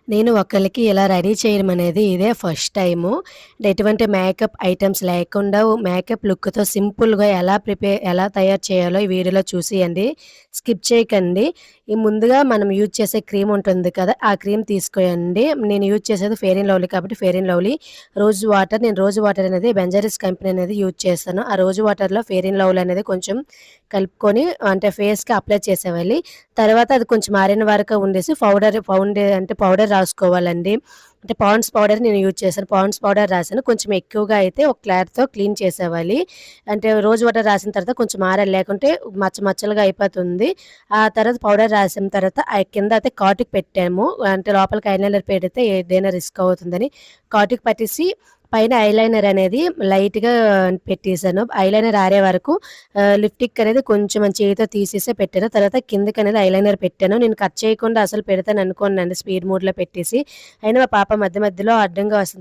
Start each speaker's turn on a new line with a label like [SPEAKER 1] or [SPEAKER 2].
[SPEAKER 1] నేను ఒకళ్ళకి ఇలా రెడీ చేయడం అనేది ఇదే ఫస్ట్ టైము. ఎటువంటి మేకప్ ఐటెమ్స్ లేకుండా మేకప్ లుక్‌తో సింపుల్‌గా ఎలా తయారు చేయాలో ఈ వీడియోలో చూసేయండి. స్కిప్ చేయకండి. ఈ ముందుగా మనం యూజ్ చేసే క్రీమ్ ఉంటుంది కదా! ఆ క్రీమ్ తీసుకోయండి. నేను యూజ్ చేసేది ఫెయిర్ అండ్ లవ్లీ కాబట్టి fair and lovely rose water. నేను రోజ్ వాటర్ అనేది బెంజారిస్ కంపెనీ అనేది యూజ్ చేస్తాను. ఆ రోజ్ వాటర్‌లో ఫెయిర్ అండ్ లవ్లీ అనేది కొంచెం కలుపుకొని అంటే ఫేస్‌కి అప్లై చేసేయాలి. తర్వాత అది కొంచెం ఆరిన వరకు ఉండేసి పౌడర్ రాసుకోవాలండి. అంటే పాండ్స్ పౌడర్ నేను యూజ్ చేశాను. పాండ్స్ పౌడర్ రాసాను. కొంచెం ఎక్కువగా అయితే ఒక క్లాత్‌తో క్లీన్ చేసేవాలి. అంటే రోజ్ వాటర్ రాసిన తర్వాత కొంచెం ఆరాలి. లేకుంటే మచ్చలుగా అయిపోతుంది. ఆ తర్వాత పౌడర్ రాసిన తర్వాత కింద అయితే కాటుక పెట్టాము. అంటే లోపలికి ఐలైనర్ పెడితే ఏదైనా రిస్క్ అవుతుందని కాటుక పట్టేసి పైన ఐలైనర్ అనేది లైట్‌గా పెట్టేసాను. ఐలైనర్ ఆరే వరకు లిప్‌స్టిక్ అనేది కొంచెం చేయితో తీసేసే పెట్టాను. తర్వాత కిందకనేది ఐలైనర్ పెట్టాను. నేను కట్ చేయకుండా అసలు పెడతాను అనుకోనండి స్పీడ్ మోడ్‌లో పెట్టేసి. అయినా మా పాప మధ్య మధ్యలో అడ్డంగా వస్తుంది